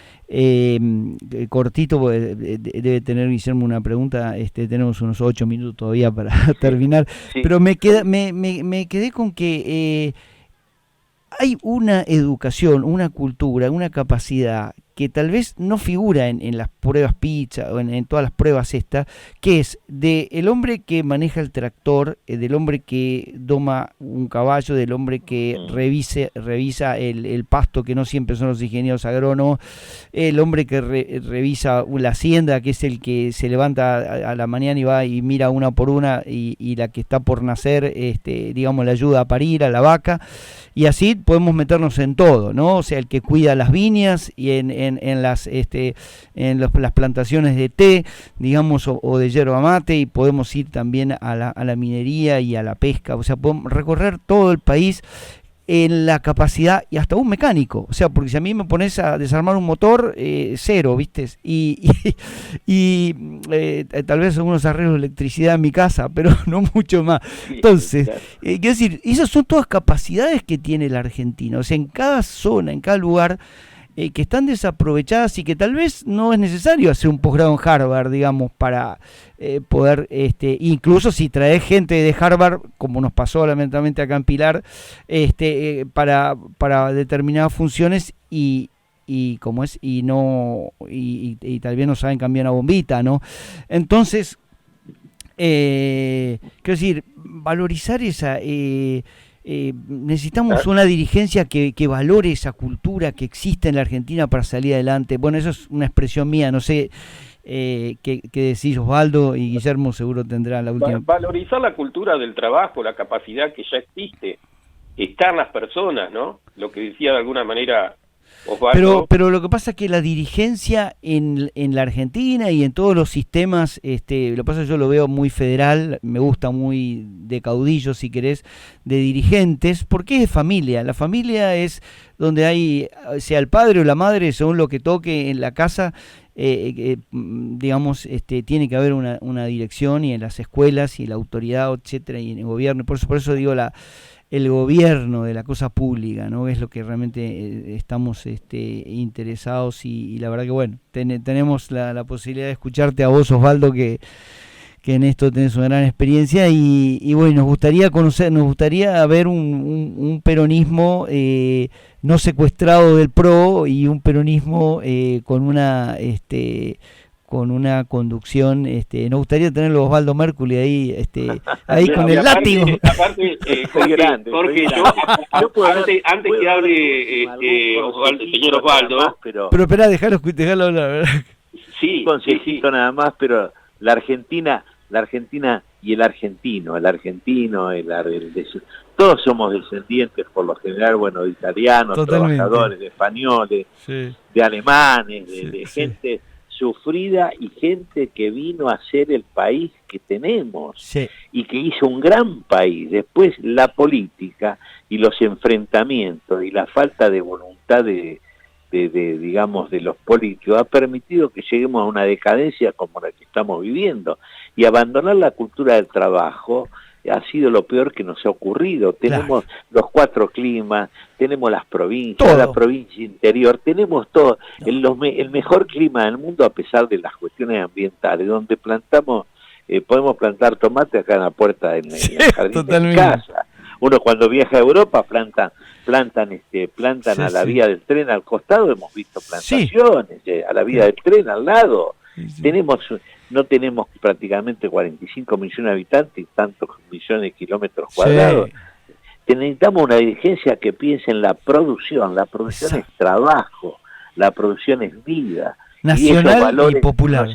cortito, porque debe tener Guillermo una pregunta. Tenemos unos 8 minutos todavía para terminar, sí. Pero me quedé con que hay una educación, una cultura, una capacidad que tal vez no figura en las pruebas PISA o en todas las pruebas estas, que es del hombre que maneja el tractor, del hombre que doma un caballo, del hombre que revisa el pasto, que no siempre son los ingenieros agrónomos, el hombre que revisa la hacienda, que es el que se levanta a la mañana y va y mira una por una, y la que está por nacer, digamos, le ayuda a parir a la vaca, y así podemos meternos en todo, ¿no? O sea, el que cuida las viñas y en las plantaciones de té, digamos, o de yerba mate, y podemos ir también a la minería y a la pesca. O sea, podemos recorrer todo el país en la capacidad, y hasta un mecánico. O sea, porque si a mí me pones a desarmar un motor, cero, ¿viste? Y tal vez algunos arreglos de electricidad en mi casa, pero no mucho más. Entonces, quiero decir, esas son todas capacidades que tiene el argentino. O sea, en cada zona, en cada lugar, que están desaprovechadas, y que tal vez no es necesario hacer un posgrado en Harvard, digamos, para poder, incluso si traes gente de Harvard, como nos pasó lamentablemente acá en Pilar, para determinadas funciones, y como es, y tal vez no saben cambiar una bombita, ¿no? Entonces, quiero decir, valorizar esa... necesitamos una dirigencia que valore esa cultura que existe en la Argentina para salir adelante. Bueno, eso es una expresión mía, no sé qué decís, Osvaldo, y Guillermo seguro tendrá la última. Valorizar la cultura del trabajo, la capacidad que ya existe, están las personas, ¿no? Lo que decía de alguna manera Osvaldo. Pero lo que pasa es que la dirigencia en la Argentina y en todos los sistemas, lo que pasa es que yo lo veo muy federal, me gusta muy de caudillo, si querés, de dirigentes, porque es de familia. La familia es donde hay, sea el padre o la madre, según lo que toque en la casa, digamos, tiene que haber una dirección, y en las escuelas y la autoridad, etcétera, y en el gobierno. Por eso digo el gobierno de la cosa pública, ¿no? Es lo que realmente estamos interesados, y la verdad que bueno, tenemos la posibilidad de escucharte a vos, Osvaldo, que en esto tenés una gran experiencia, y bueno, nos gustaría ver un peronismo no secuestrado del PRO, y un peronismo con una conducción, nos gustaría tenerlo Osvaldo Mercuri ahí, ahí con el látigo. Aparte, Jorge, antes que hable Osvaldo, señor Osvaldo. Pero esperá, dejalo hablar, ¿verdad? Sí, nada más, pero la Argentina y el argentino, todos somos descendientes por lo general, bueno, de italianos, totalmente, trabajadores, de españoles, sí, de alemanes, de gente sufrida, y gente que vino a ser el país que tenemos, sí, y que hizo un gran país. Después la política y los enfrentamientos y la falta de voluntad de digamos, de los políticos, ha permitido que lleguemos a una decadencia como la que estamos viviendo. Y abandonar la cultura del trabajo ha sido lo peor que nos ha ocurrido. Tenemos los 4 climas, tenemos las provincias, todo. la provincia interior, tenemos todo, el mejor clima del mundo a pesar de las cuestiones ambientales, donde plantamos, podemos plantar tomate acá en la puerta del jardín de mi casa. Uno cuando viaja a Europa plantan a la vía del tren al costado, hemos visto plantaciones, a la vía del tren al lado. No tenemos prácticamente 45 millones de habitantes y tantos millones de kilómetros cuadrados. Necesitamos una dirigencia que piense en la producción. La producción es trabajo, la producción es vida. Nacional y popular.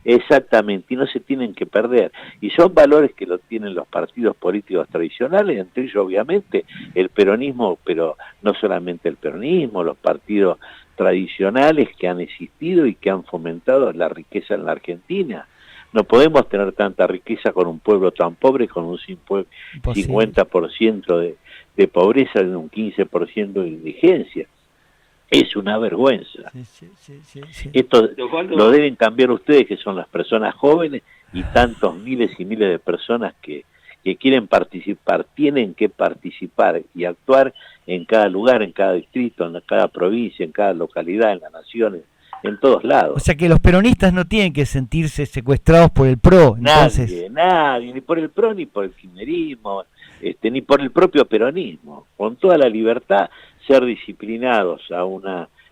Exactamente, y no se tienen que perder. Y son valores que lo tienen los partidos políticos tradicionales, entre ellos obviamente el peronismo, pero no solamente el peronismo, los partidos tradicionales que han existido y que han fomentado la riqueza en la Argentina. No podemos tener tanta riqueza con un pueblo tan pobre, con un 50% de pobreza y un 15% de indigencia. Es una vergüenza. Sí. Esto lo deben cambiar ustedes, que son las personas jóvenes, y tantos miles y miles de personas que quieren participar, tienen que participar y actuar en cada lugar, en cada distrito, en cada provincia, en cada localidad, en las naciones, en todos lados. O sea que los peronistas no tienen que sentirse secuestrados por el PRO. Entonces... Nadie, ni por el PRO, ni por el kirchnerismo, ni por el propio peronismo. Con toda la libertad, ser disciplinados a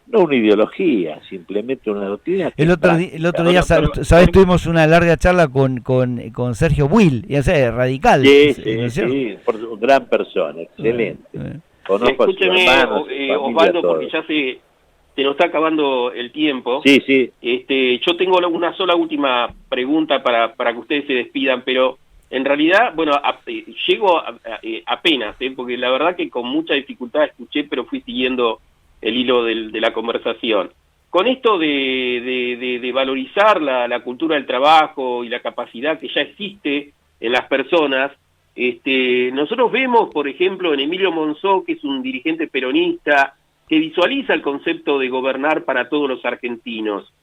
no una ideología, simplemente una doctrina. El otro día, ¿sabes? Tuvimos una larga charla con Sergio Buil, ya sé, radical. Sí, por su gran persona, excelente. Conozco Escúcheme, a su hermano, Osvaldo, porque ya se nos está acabando el tiempo. Sí. Yo tengo una sola última pregunta para que ustedes se despidan, pero en realidad, llego apenas, porque la verdad que con mucha dificultad escuché, pero fui siguiendo el hilo de la conversación. Con esto de valorizar la cultura del trabajo y la capacidad que ya existe en las personas, nosotros vemos, por ejemplo, en Emilio Monzó, que es un dirigente peronista, que visualiza el concepto de gobernar para todos los argentinos.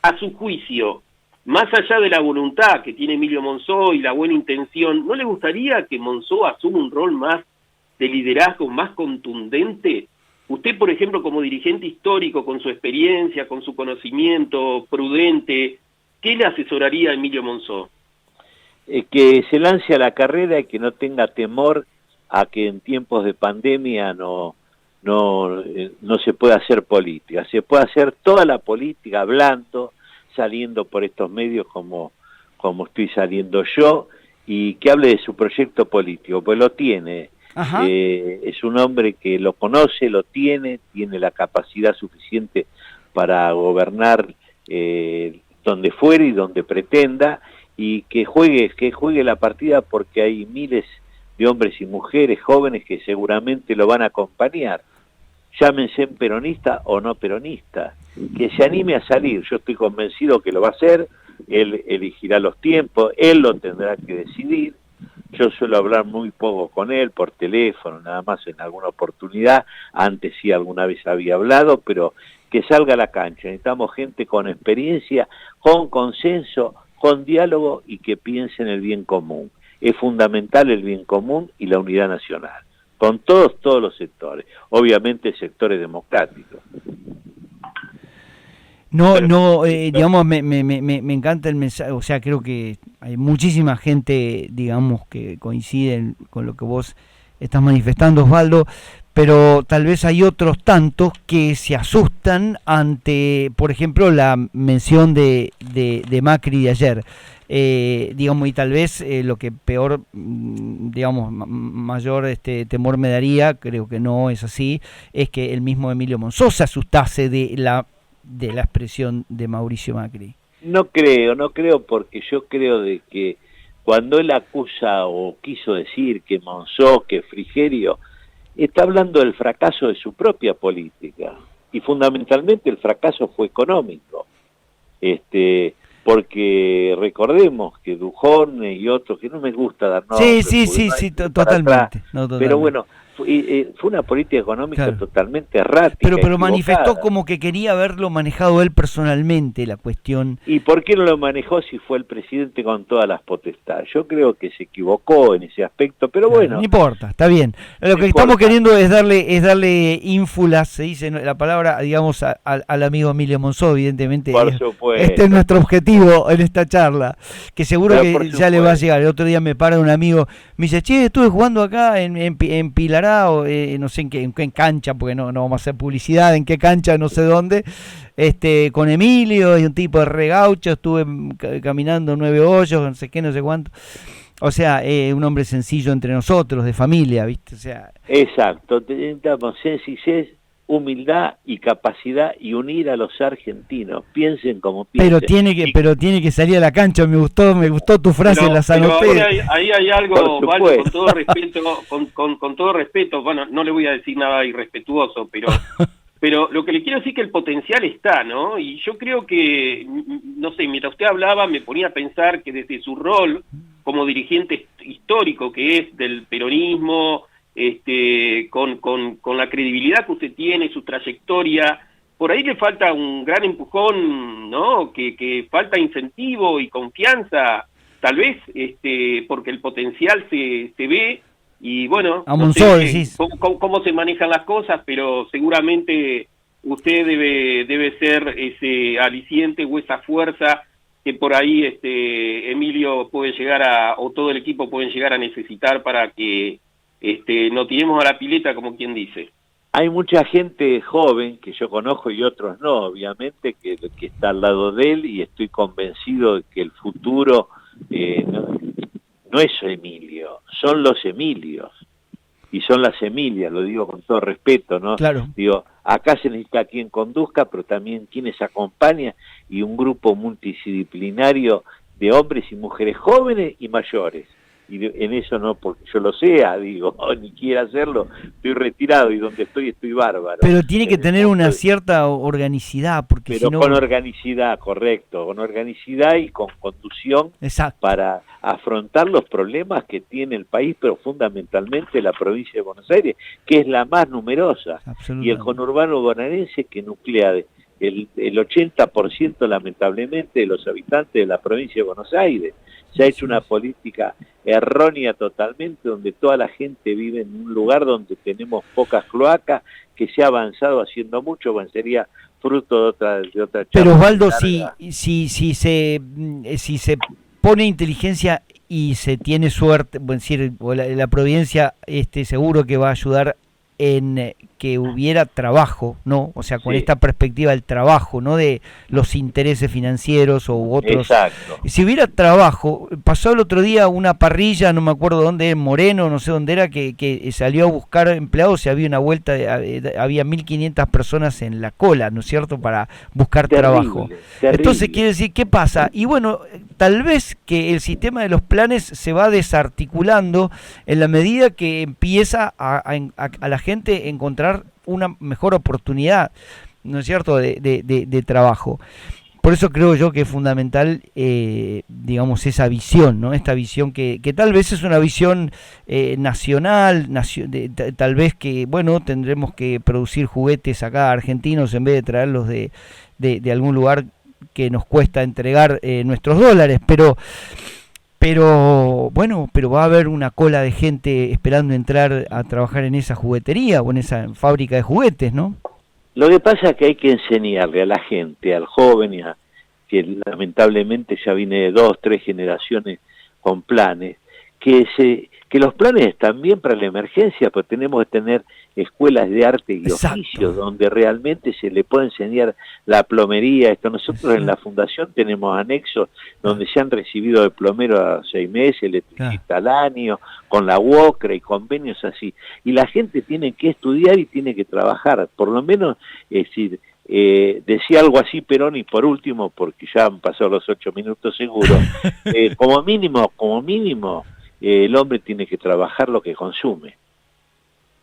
A su juicio, más allá de la voluntad que tiene Emilio Monzó y la buena intención, ¿no le gustaría que Monzó asuma un rol más de liderazgo, más contundente? Usted, por ejemplo, como dirigente histórico, con su experiencia, con su conocimiento prudente, ¿qué le asesoraría a Emilio Monzó? Que se lance a la carrera y que no tenga temor a que en tiempos de pandemia no se pueda hacer política. Se puede hacer toda la política hablando, saliendo por estos medios como estoy saliendo yo, y que hable de su proyecto político, pues lo tiene. Es un hombre que lo conoce, lo tiene la capacidad suficiente para gobernar donde fuere y donde pretenda, y que juegue la partida, porque hay miles de hombres y mujeres jóvenes que seguramente lo van a acompañar, llámense peronista o no peronista, que se anime a salir. Yo estoy convencido que lo va a hacer, él elegirá los tiempos, él lo tendrá que decidir. Yo suelo hablar muy poco con él, por teléfono, nada más en alguna oportunidad. Antes sí alguna vez había hablado, pero que salga a la cancha. Necesitamos gente con experiencia, con consenso, con diálogo, y que piense en el bien común. Es fundamental el bien común y la unidad nacional, con todos los sectores, obviamente sectores democráticos. Digamos, me encanta el mensaje. O sea, creo que hay muchísima gente, digamos, que coincide con lo que vos estás manifestando, Osvaldo, pero tal vez hay otros tantos que se asustan ante, por ejemplo, la mención de Macri de ayer. Digamos, y tal vez lo que peor, digamos, mayor temor me daría, creo que no es así, es que el mismo Emilio Monzó se asustase de la expresión de Mauricio Macri. No creo, porque yo creo de que cuando él acusa o quiso decir que Monzó, que Frigerio, está hablando del fracaso de su propia política, y fundamentalmente el fracaso fue económico, porque recordemos que Dujón y otros, que no me gusta dar nombres, sí, totalmente. Pero bueno, fue una política económica Claro. totalmente errática, Pero equivocada. manifestó como que quería haberlo manejado él personalmente, la cuestión. ¿Y por qué no lo manejó si fue el presidente con todas las potestades? Yo creo que se equivocó en ese aspecto, pero Claro, bueno. no importa, está bien. Lo que No estamos importa. queriendo es darle ínfulas, se dice la palabra, digamos, al amigo Emilio Monzó, evidentemente. Por supuesto. Este es nuestro objetivo en esta charla, que seguro Pero por que ya le va a supuesto. llegar. El otro día me para un amigo, me dice, che, estuve jugando acá en Pilará, o, no sé en qué cancha, porque no vamos a hacer publicidad, en qué cancha, no sé dónde, con Emilio, y un tipo de regaucho, estuve caminando 9 hoyos, no sé qué, no sé cuánto. O sea, un hombre sencillo entre nosotros, de familia, ¿viste? O sea, Exacto, necesitamos sencillez, humildad y capacidad y unir a los argentinos, piensen como piensen. pero tiene que salir a la cancha. Me gustó tu frase, las anoté. Pero ahí hay algo, Por Waldo, supuesto. con todo respeto, con todo respeto, bueno, no le voy a decir nada irrespetuoso, pero lo que le quiero decir es que el potencial está, ¿no? Y yo creo que, no sé, mientras usted hablaba me ponía a pensar que desde su rol como dirigente histórico que es del peronismo, con la credibilidad que usted tiene, su trayectoria, por ahí le falta un gran empujón, ¿no? Que falta incentivo y confianza, tal vez, porque el potencial se ve, y bueno, A no Monzó, sé decís. cómo se manejan las cosas, pero seguramente usted debe ser ese aliciente o esa fuerza que por ahí Emilio puede llegar o todo el equipo pueden llegar a necesitar para que no tiremos a la pileta, como quien dice. Hay mucha gente joven que yo conozco y otros no, obviamente, que está al lado de él, y estoy convencido de que el futuro no es Emilio, son los Emilios y son las Emilias, lo digo con todo respeto, ¿no? Claro. Digo, acá se necesita quien conduzca, pero también quienes acompañan, y un grupo multidisciplinario de hombres y mujeres jóvenes y mayores. Y en eso no porque yo lo sea, digo, ni quiera hacerlo, estoy retirado y donde estoy bárbaro. Pero tiene que tener una Pero cierta organicidad, porque si no... con organicidad, correcto, con organicidad y con conducción. Exacto. Para afrontar los problemas que tiene el país, pero fundamentalmente la provincia de Buenos Aires, que es la más numerosa, y el conurbano bonaerense, que nuclea el 80% lamentablemente de los habitantes de la provincia de Buenos Aires. Se ha hecho una política errónea totalmente, donde toda la gente vive en un lugar donde tenemos pocas cloacas, que se ha avanzado haciendo mucho, bueno, sería fruto de otra charla. Pero Osvaldo, si se pone inteligencia y se tiene suerte, es decir, la providencia seguro que va a ayudar en que hubiera trabajo, ¿no? O sea, con esta perspectiva del trabajo, no de los intereses financieros u otros. Exacto. Si hubiera trabajo, pasó el otro día una parrilla, no me acuerdo dónde, en Moreno, no sé dónde era, que salió a buscar empleados y había una vuelta, había 1.500 personas en la cola, ¿no es cierto?, para buscar trabajo. Terrible. Entonces, quiere decir, ¿qué pasa? Y bueno, tal vez que el sistema de los planes se va desarticulando en la medida que empieza a la gente encontrar una mejor oportunidad, ¿no es cierto?, de trabajo. Por eso creo yo que es fundamental, digamos, esa visión, ¿no? Esta visión que tal vez es una visión nacional, tal vez que, bueno, tendremos que producir juguetes acá argentinos en vez de traerlos de algún lugar que nos cuesta entregar nuestros dólares, pero bueno, pero va a haber una cola de gente esperando entrar a trabajar en esa juguetería o en esa fábrica de juguetes, ¿no? Lo que pasa es que hay que enseñarle a la gente, al joven, que lamentablemente ya viene de 2, 3 generaciones con planes, que los planes están bien para la emergencia, pero tenemos que tener escuelas de arte y oficios donde realmente se le puede enseñar la plomería. Nosotros en la fundación tenemos anexos donde se han recibido de plomero a 6 meses, electricista al año, con la UOCRA y convenios así. Y la gente tiene que estudiar y tiene que trabajar, por lo menos, es decir, decía algo así Perón, y por último, porque ya han pasado los 8 minutos seguro, como mínimo, el hombre tiene que trabajar lo que consume.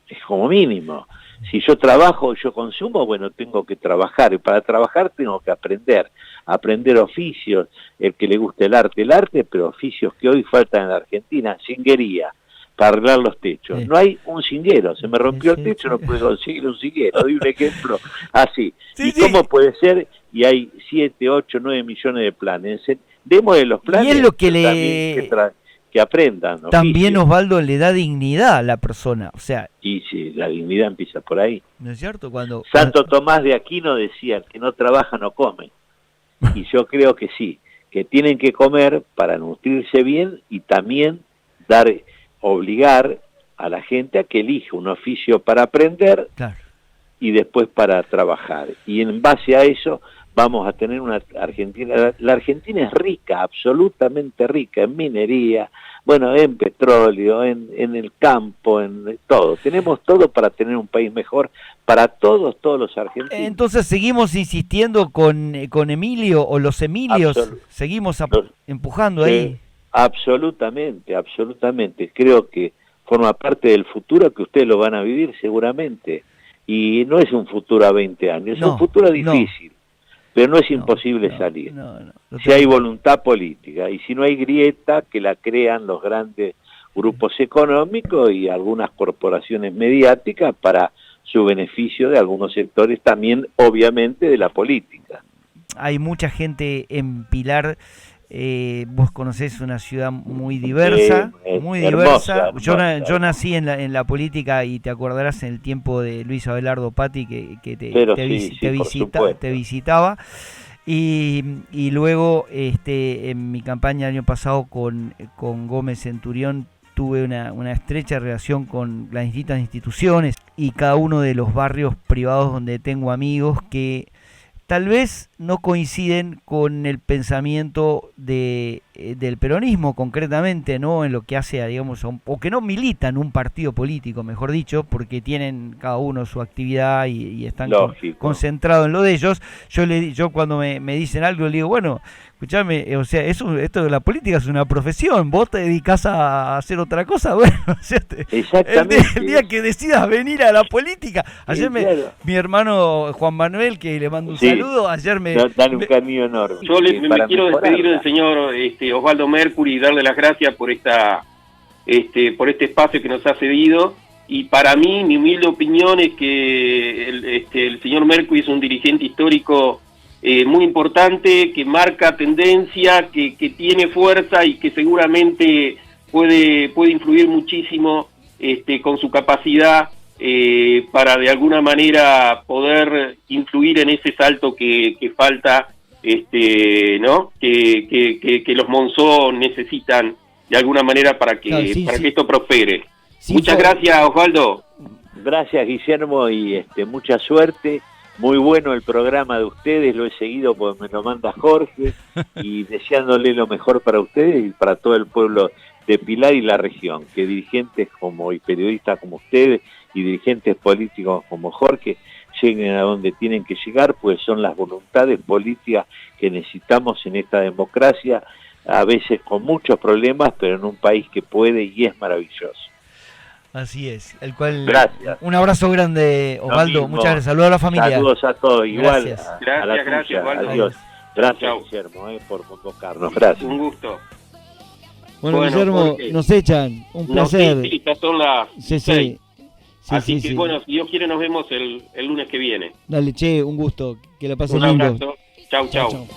Es como mínimo. Si yo trabajo, yo consumo, bueno, tengo que trabajar. Y para trabajar tengo que aprender oficios, el que le guste el arte, pero oficios que hoy faltan en la Argentina, zinguería, para arreglar los techos. Sí. No hay un cinguero, se me rompió Sí, el techo, sí. no pude conseguir un cinguero. Doy un ejemplo así. Sí, ¿Y sí. cómo puede ser? Y hay 7, 8, 9 millones de planes. Démosle los planes. Y es lo que pero también que aprendan. también, oficio. Osvaldo, le da dignidad a la persona. O sea, Y sí, la dignidad empieza por ahí. ¿no es cierto? Cuando Santo Tomás de Aquino decía, el que no trabaja no come. Y yo creo que sí, que tienen que comer para nutrirse bien y también obligar a la gente a que elija un oficio para aprender Claro. y después para trabajar. Y en base a eso vamos a tener una Argentina. La Argentina es rica, absolutamente rica, en minería, bueno, en petróleo, en el campo, en todo. Tenemos todo para tener un país mejor para todos los argentinos. Entonces seguimos insistiendo con Emilio o los Emilios, seguimos empujando ahí. Absolutamente, absolutamente. Creo que forma parte del futuro que ustedes lo van a vivir seguramente. Y no es un futuro a 20 años, es un futuro difícil, pero no es imposible salir. Si hay voluntad política y si no hay grieta que la crean los grandes grupos económicos y algunas corporaciones mediáticas para su beneficio de algunos sectores también, obviamente, de la política. Hay mucha gente en Pilar. Vos conocés una ciudad muy diversa, muy diversa. Hermosa. Yo nací en la política y te acordarás en el tiempo de Luis Abelardo Patti que te visitaba. Y luego en mi campaña el año pasado con Gómez Centurión tuve una estrecha relación con las distintas instituciones y cada uno de los barrios privados donde tengo amigos que tal vez no coinciden con el pensamiento del peronismo concretamente, ¿no? En lo que hace, digamos, o que no militan un partido político, mejor dicho, porque tienen cada uno su actividad y están concentrados en lo de ellos. Yo cuando me dicen algo le digo, bueno, escuchame, o sea, esto de la política es una profesión, vos te dedicás a hacer otra cosa, bueno, o sea, exactamente. El día que decidas venir a la política, ayer mi hermano Juan Manuel, que le mando un saludo, ayer dale un cariño enorme. Yo me quiero despedir del señor Osvaldo Mercury y darle las gracias por por este espacio que nos ha cedido. Y para mí, mi humilde opinión es que el señor Mercury es un dirigente histórico muy importante, que marca tendencia, que tiene fuerza y que seguramente puede influir muchísimo con su capacidad para de alguna manera poder influir en ese salto que falta, ¿no? Que los Monzó necesitan de alguna manera para que esto prospere. Muchas gracias, Osvaldo. Gracias, Guillermo, y mucha suerte. Muy bueno el programa de ustedes, lo he seguido porque me lo manda Jorge, y deseándole lo mejor para ustedes y para todo el pueblo de Pilar y la región, que dirigentes y periodistas como ustedes y dirigentes políticos como Jorge lleguen a donde tienen que llegar, pues son las voluntades políticas que necesitamos en esta democracia, a veces con muchos problemas, pero en un país que puede y es maravilloso. Así es, el cual. Gracias. Un abrazo grande, Osvaldo. Muchas gracias. Saludos a la familia. Saludos a todos, igual. Gracias. A la Gracias, tuya. Osvaldo. Adiós. Gracias, Chau. Guillermo, por convocarnos. Gracias. Un gusto. Bueno, Guillermo, Jorge, nos echan. Un placer. Sí, estas son las Sí. 6. Así sí, que bueno, si Dios quiere nos vemos el lunes que viene. Dale, che, un gusto. Que la pasen Un lindo. abrazo. Chau. Chau.